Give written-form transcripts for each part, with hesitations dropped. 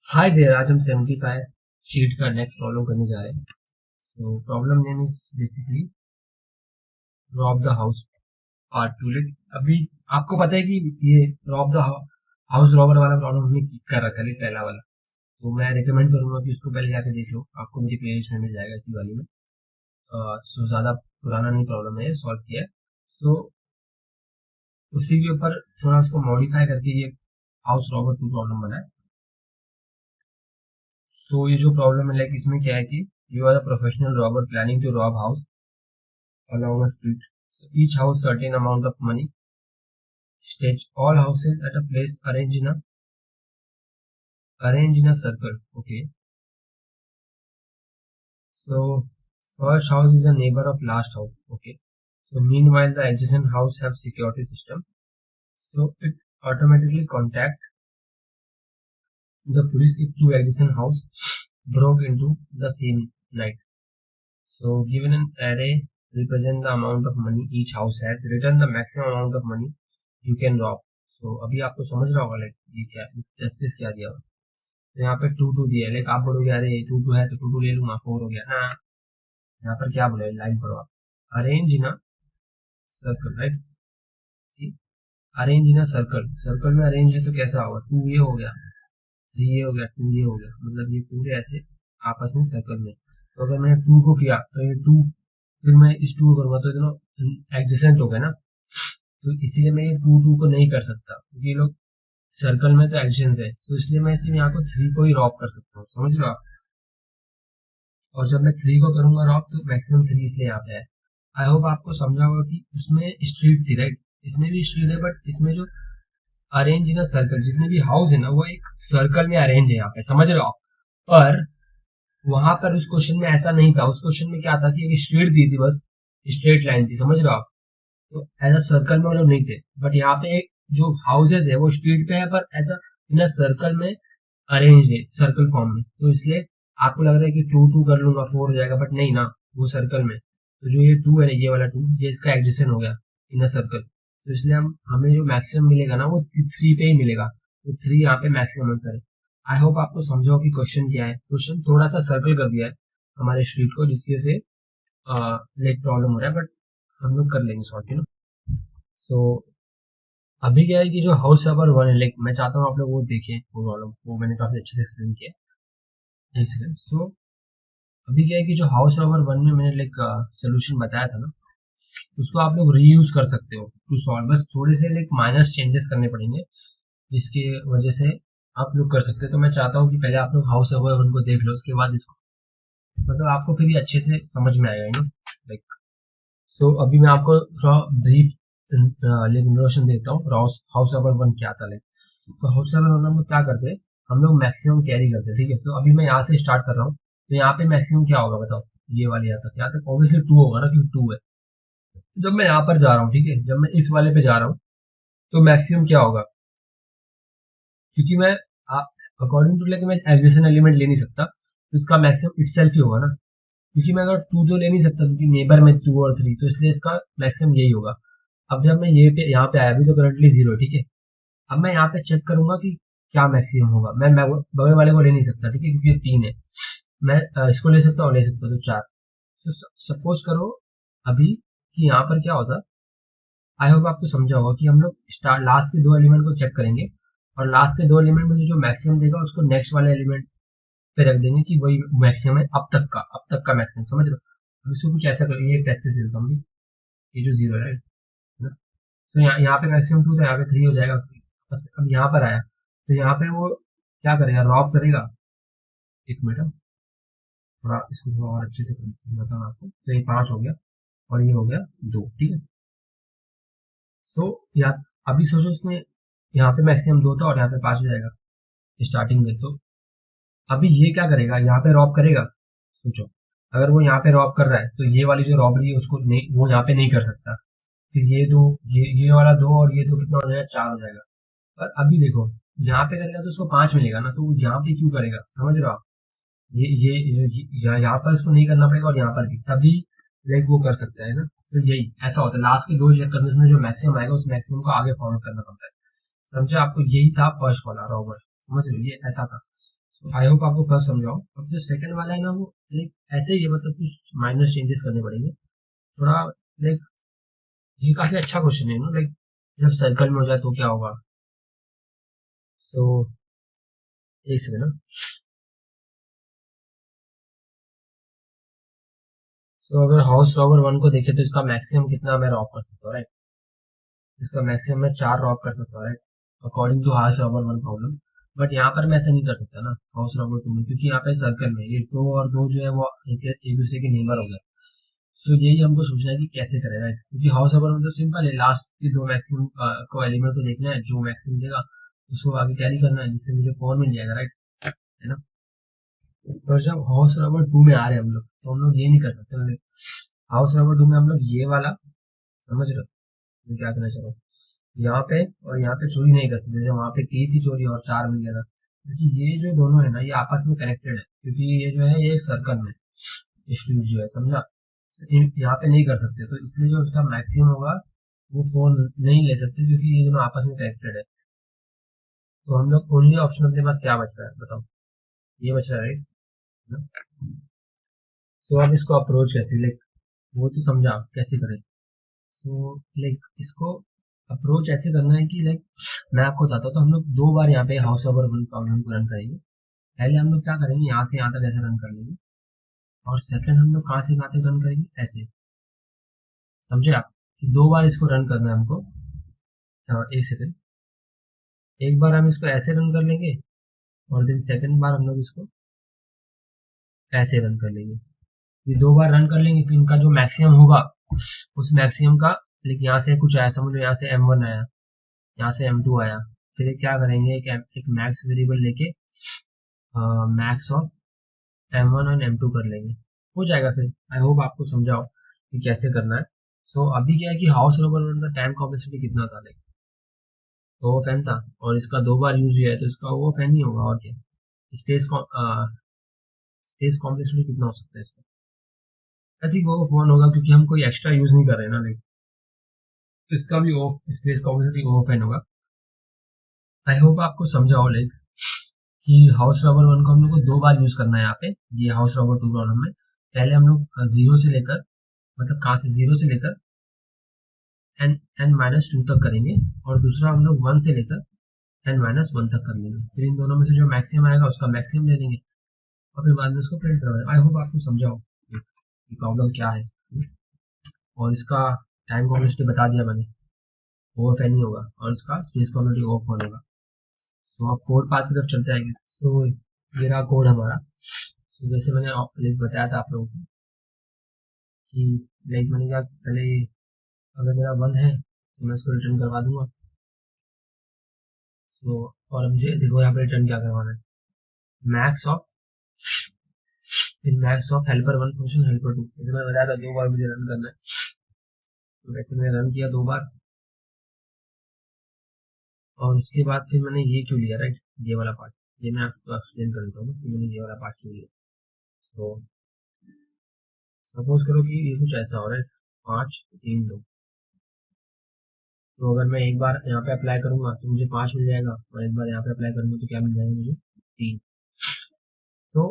Hi there, आज हम 75 sheet का नेक्स्ट प्रॉब्लम करने जा रहे हैं। तो problem name is basically rob the house part two. अभी आपको पता है कि ये रॉब द हाउस रॉबर वाला प्रॉब्लम हमने कर रखा है, पहला वाला। तो मैं रिकमेंड करूंगा कि उसको पहले जाके देख लो, आपको मेरी प्लेलिस्ट में मिल जाएगा इसी वाली में। सो ज्यादा पुराना नहीं प्रॉब्लम है, सॉल्व किया है। सो उसी के ऊपर थोड़ा उसको मॉडिफाई करके ये हाउस रॉबर टू प्रॉब्लम बना है। तो ये जो प्रॉब्लम है, लाइक इसमें क्या है कि you are a professional robber planning to rob house along a street. So each house certain amount of money. Stage all houses at a place arrange in a circle. Okay. So first house is a neighbor of last house. Okay. So meanwhile the adjacent house have security system. So it automatically contact the police if two adjacent house broke into the same night. So given an array represent the amount of money each house has, return the maximum amount of money you can rob. So अभी आपको समझ रहा होगा like ये क्या justice क्या दिया हुआ। तो यहाँ पे टू टू दिया है, लाइक आप बोलोगे अरे टू टू है तो टू टू ले लूंगा, फोर हो गया ना। यहाँ पर क्या बोला है, लाइन पढ़ो आप। Arrange in a circle, right. Arrange in a circle, circle में अरेंज है तो कैसा होगा, टू ये हो गया, थ्री ये हो गया, टू ये हो गया, मतलब ये पूरे ऐसे आपस में सर्कल में। तो अगर मैंने टू को किया तो ये टू, फिर मैं इस टू को करूंगा तो दोनों एडजेसेंट हो गए ना। तो इसीलिए मैं ये टू टू को नहीं कर सकता, क्योंकि ये लोग सर्कल में तो एडिशंस है। तो इसलिए मैं सिर्फ यहाँ को थ्री को ही रॉब कर सकता हूँ, समझ रहे हो आप। और जब मैं थ्री को करूंगा रॉब तो मैक्सिमम थ्री इसलिए यहाँ पे है। आई होप आपको समझा होगा कि उसमें स्ट्रीट थी, राइट। इसमें भी स्ट्रीट है, बट इसमें जो अरेंज इन अ सर्कल, जितने भी हाउस है ना वो एक सर्कल में अरेंज है यहाँ पे, समझ रहे हो आप। पर वहां पर उस क्वेश्चन में ऐसा नहीं था। उस क्वेश्चन में क्या था कि एक स्ट्रीट दी थी, बस स्ट्रेट लाइन थी, समझ रहे हो आप। तो एज अ सर्कल में वो लोग नहीं थे। बट यहाँ पे एक जो हाउसेज है वो स्ट्रीट पे है, पर as a in a circle में अरेंज है, सर्कल फॉर्म में। तो इसलिए आपको लग रहा है कि टू टू कर लूंगा फोर हो जाएगा, बट नहीं ना, वो सर्कल में। तो जो ये टू है ना, ये वाला टू, ये इसका एडिशन हो गया इन अ सर्कल। तो इसलिए हमें जो मैक्सिमम मिलेगा ना वो थ्री पे ही मिलेगा। तो थ्री यहाँ पे मैक्सिमम आंसर है। आई होप आपको समझा हो कि क्वेश्चन क्या है। क्वेश्चन थोड़ा सा सर्कल कर दिया है हमारे स्ट्रीट को, जिसकी वजह से लाइक प्रॉब्लम हो रहा है, बट हम लोग कर लेंगे सॉल्व, यू नो। सो अभी क्या है कि जो हाउस सर्वर वन है, लाइक मैं चाहता हूँ आप लोग वो देखें, वो प्रॉब्लम वो मैंने काफी अच्छे से एक्सप्लेन किया। एक सेकंड। सो अभी क्या है कि जो हाउस सर्वर वन में मैंने लाइक सोल्यूशन बताया था ना, उसको आप लोग रीयूज कर सकते हो टू सॉल्व। बस थोड़े से लाइक माइनस चेंजेस करने पड़ेंगे, जिसकी वजह से आप लोग कर सकते हो। तो मैं चाहता हूँ कि पहले आप लोग हाउस सर्वर वन को देख लो, उसके बाद इसको, मतलब आपको फिर ये अच्छे से समझ में आएगा, यू नो, लाइक। सो अभी मैं आपको थोड़ा ब्रीफ इंट्रोडक्शन देता हूँ हाउस सर्वर वन क्या था, लाइक। तो हाउस सर्वर वन हम लोग क्या करते हैं, हम लोग मैक्सिमम कैरी करते हैं, ठीक है। तो अभी मैं यहाँ से स्टार्ट कर रहा हूँ, तो यहाँ पे मैक्सिमम क्या होगा बताओ। ये वाले यहाँ तक ऑब्वियसली टू होगा ना, क्योंकि टू है। जब मैं यहाँ पर जा रहा हूँ, ठीक है, जब मैं इस वाले पे जा रहा हूँ तो मैक्सिमम क्या होगा, क्योंकि मैं अकॉर्डिंग टू लाइक मैं एग्रेशन एलिमेंट ले नहीं सकता, तो इसका मैक्सिमम इटसेल्फ ही होगा ना। क्योंकि मैं अगर टू तो ले नहीं सकता, क्योंकि नेबर में टू और थ्री, तो इसलिए इसका मैक्सिमम यही होगा। अब जब मैं ये पे यहाँ पे आया, अभी तो करंटली जीरो है, ठीक है। अब मैं यहाँ पे चेक करूंगा कि क्या मैक्सिमम होगा। मैं बगल वाले को ले नहीं सकता, ठीक है, क्योंकि ये तीन है। मैं इसको ले सकता हूँ, ले सकता हूँ, तो चार। तो सपोज करो अभी कि यहाँ पर क्या होता। आई होप आपको समझा होगा कि हम लोग स्टार्ट लास्ट के दो एलिमेंट को चेक करेंगे, और लास्ट के दो एलिमेंट में से जो मैक्सिमम देगा उसको नेक्स्ट वाले एलिमेंट पे रख देंगे कि वही मैक्सिमम है अब तक का मैक्सिमम, समझ रहे हो। अब इसको कुछ ऐसा करेंगे, टेस्ट केस देता हूँ। ये जो जीरो है ना, तो यहाँ पे मैक्सिमम टू था, यहाँ पे थ्री हो जाएगा। बस अब यहाँ पर आया तो यहाँ पे वो क्या करेगा, रॉब करेगा। एक मिनट, थोड़ा इसको थोड़ा और अच्छे से बताऊँ आपको। तो ये पांच हो गया और ये हो गया दो, ठीक है। तो या अभी सोचो इसने यहाँ पे मैक्सिमम दो था और यहाँ पे पांच हो जाएगा स्टार्टिंग में। तो अभी ये क्या करेगा, यहाँ पे रॉब करेगा। सोचो अगर वो यहाँ पे रॉब कर रहा है तो ये वाली जो रॉबरी है उसको नहीं, वो यहाँ पे नहीं कर सकता। फिर ये दो, ये वाला दो और ये दो कितना हो जाएगा, चार हो जाएगा। पर अभी देखो यहाँ पे करेगा तो उसको पांच मिलेगा ना, तो वो यहाँ पे क्यों करेगा, समझ रहे हो आप। यहाँ पर उसको नहीं करना पड़ेगा और यहाँ पर भी, तभी लाइक वो कर सकता है ना। तो यही ऐसा होता है, लास्ट के दो चेक करने में जो मैक्सिमम आएगा उस मैक्सिमम को आगे फॉरवर्ड करना पड़ता है। समझे आपको, यही था फर्स्ट वाला रॉबर्ट, समझ रहे हो, ये ऐसा था। आई होप आपको फर्स्ट समझाओ। अब जो सेकंड वाला है ना वो लाइक ऐसे ही है, मतलब कुछ माइनर चेंजेस करने पड़ेंगे थोड़ा। लाइक ये काफी अच्छा क्वेश्चन है ना, लाइक जब सर्कल में हो जाए तो क्या होगा। सो एक सेकंड ना। सो अगर हाउस रॉबर 1 को देखे तो इसका मैक्सिमम कितना मैं रॉब कर सकता हूँ, राइट। इसका मैक्सिमम मैं 4 रॉब कर सकता हूँ, right, according to house robber 1 problem. But यहाँ पर मैं ऐसा नहीं कर सकता ना हाउस रॉबर 2 में, क्योंकि यहाँ पे सर्कल में ये 2 और 2 जो है वो एक दूसरे के नेबर हो गए। सो यही हमको सोचना है कि कैसे करें, राइट, क्योंकि हाउस नंबर में तो सिंपल है, लास्ट की दो मैक्सिमम को एलिमेंट को देखना है, जो मैक्सिमम देगा उसको आगे कैरी करना है, जिससे मुझे 4 मिल जाएगा, राइट, है ना। और जब हाउस नंबर 2 में आ रहे हैं हम लोग, तो हम लोग ये नहीं कर सकते, मतलब हाउस नंबर 2 में हम लोग ये वाला, समझ रहे हो मैं क्या कहना चाह रहा हूँ, यहाँ पे और यहाँ पे चोरी नहीं कर सकते, जैसे वहाँ पे की थी चोरी और 4 मिल गया था, क्योंकि ये जो दोनों है ना ये आपस में कनेक्टेड है, क्योंकि ये जो है ये एक सर्कल में स्ट्रीट जो है, समझा। यहाँ पे नहीं कर सकते, तो इसलिए जो उसका मैक्सिमम होगा वो फोन नहीं ले सकते, क्योंकि ये दोनों आपस में कनेक्टेड है। तो हम लोग ओनली ऑप्शन अपने पास क्या बच रहा है बताओ, ये बच रहा है, राइट। तो अब इसको अप्रोच कैसे, लाइक वो तो समझा कैसे करें। तो लाइक इसको अप्रोच ऐसे करना है कि लाइक मैं आपको बताता हूँ, तो हम लोग 2 बार यहाँ पे हाउस ओवर वन प्रॉब्लम को रन करेंगे। पहले हम लोग क्या करेंगे, यहाँ से यहाँ तक ऐसे रन कर लेंगे, और सेकंड हम लोग कहाँ से कहाँ तक रन करेंगे ऐसे, समझे आप, कि 2 बार इसको रन करना है हमको। एक सेकंड, एक बार हम इसको ऐसे रन कर लेंगे, और देन सेकंड बार हम लोग इसको ऐसे रन कर लेंगे। ये 2 बार रन कर लेंगे, फिर इनका जो मैक्सिमम होगा उस मैक्सिमम का, लेकिन यहाँ से कुछ आया, समझ लो यहाँ से M1 आया, यहाँ से M2 आया, फिर ये क्या करेंगे, एक मैक्स वेरिएबल लेके मैक्स ऑफ M1 और M2 कर लेंगे, हो जाएगा फिर। आई होप आपको समझाओ कि कैसे करना है। सो अभी क्या है कि हाउस नंबर 1 का टाइम कॉम्प्लेक्सिटी कितना था, लाइक ओ फैन था, और इसका 2 बार यूज हुआ है, तो इसका ओ फैन ही होगा, और क्या। स्पेस स्पेस कॉम्प्लेक्सिटी कितना हो सकता है इसका, आई थिंक वो फोन होगा, क्योंकि हम कोई एक्स्ट्रा यूज नहीं कर रहे हैं ना, लाइक इसका भी ऑफ स्पेस कॉम्प्लेक्सिटी ओ फैन होगा। आई होप आपको समझा हो, लाइक कि हाउस रबर 1 को हम लोग को 2 बार यूज करना है यहाँ पे, ये हाउस रबर 2 प्रॉब्लम में। पहले हम लोग जीरो से लेकर, मतलब कहाँ से, जीरो से लेकर n-2 तक करेंगे, और दूसरा हम लोग 1 से लेकर n-1 तक कर लेंगे, फिर इन दोनों में से जो मैक्सिमम आएगा उसका मैक्सिमम ले लेंगे, और फिर बाद में उसको प्रिंट करवाएंगे। आई होप आपको समझाओ कि प्रॉब्लम क्या है। और इसका टाइम कॉम्प्लेक्सिटी बता दिया मैंने, ओवर फैन नहीं होगा, और इसका स्पेस कॉम्प्लेक्सिटी ऑफ ऑन होगा। तो आप कोड पाथ की तरफ चलते आएंगे। तो ये रहा कोड हमारा। तो जैसे मैंने लाइक बताया था आप लोगों को कि लाइक मैंने क्या पहले, अगर मेरा 1 है तो मैं इसको रिटर्न करवा दूंगा। सो और मुझे देखो यहाँ पे रिटर्न क्या करवाना है, मैक्स ऑफ, फिर max of helper 1 function helper 2, जैसे मैंने बताया था 2 बार मुझे रन करना है, तो वैसे मैंने रन किया 2 बार, और उसके बाद फिर मैंने ये क्यों लिया, राइट, ये वाला पार्ट, ये मैं आपको एक्सप्लेन कर देता हूँ कि मैंने ये वाला पार्ट क्यों लिया। तो सपोज करो कि ये कुछ ऐसा हो रहा है, 5 3 2, तो अगर मैं एक बार यहाँ पे अप्लाई करूंगा तो मुझे 5 मिल जाएगा, और एक बार यहाँ पे अप्लाई करूंगा तो क्या मिल जाएगा मुझे, 3। तो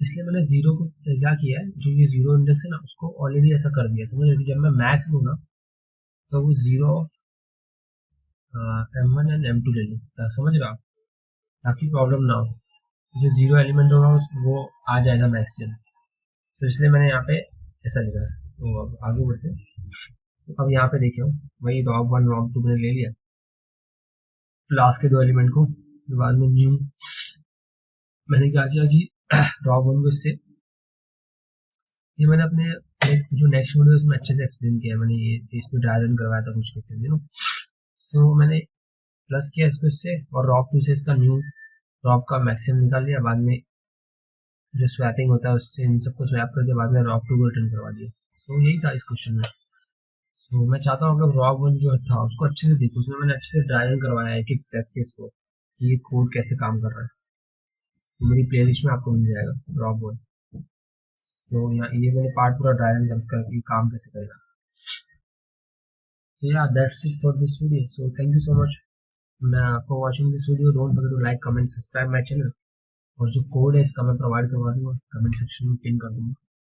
इसलिए मैंने जीरो को क्या किया है, जो ये जीरो इंडेक्स है ना उसको ऑलरेडी ऐसा कर दिया, समझ रहे, जब मैं मैक्स लूँ ना तो वो zero of M1 and M2 ले लूँ, समझ रहा, ताकि प्रॉब्लम ना हो, जो जीरो एलिमेंट होगा वो आ जाएगा मैक्सिमम। तो इसलिए मैंने यहाँ पे ऐसा लिखा है। तो अब आगे बढ़ते हैं। तो अब यहाँ पे देखिए, वही रॉब 1 रॉब 2 मैंने ले लिया, लास्ट के 2 एलिमेंट को, बाद में न्यू मैंने क्या किया कि रॉब 1 को इससे, ये मैंने अपने जो नेक्स्ट वीडियो उसमें अच्छे से एक्सप्लेन किया है, मैंने ये इस पे ड्राई रन करवाया था कुछ केसेस, यू नो। सो मैंने प्लस किया इसको इससे, और रॉब 2 से इसका न्यू रॉब का मैक्सिमम निकाल लिया, बाद में जो स्वैपिंग होता है उससे इन सबको स्वैप कर दिया, बाद में रॉब 2 को रिटर्न करवा दिया। सो यही था इस क्वेश्चन में। सो मैं चाहता हूँ आप लोग रॉब 1 जो था उसको अच्छे से देखो, उसमें मैंने अच्छे से ड्राई रन करवाया है, एक एक टेस्ट केस को, कि ये कोड कैसे काम कर रहा है। तो मेरी प्लेलिस्ट में आपको मिल जाएगा रॉब 1। तो यहाँ ये मैंने पार्ट पूरा ड्राई रन कर ये काम कैसे करेगा। So yeah, that's it for this video. So thank you so much for watching this video. Don't forget to like, comment, subscribe my channel. और जो कोड है इसका मैं प्रोवाइड करवा दूंगा, कमेंट सेक्शन में पिन कर दूंगा।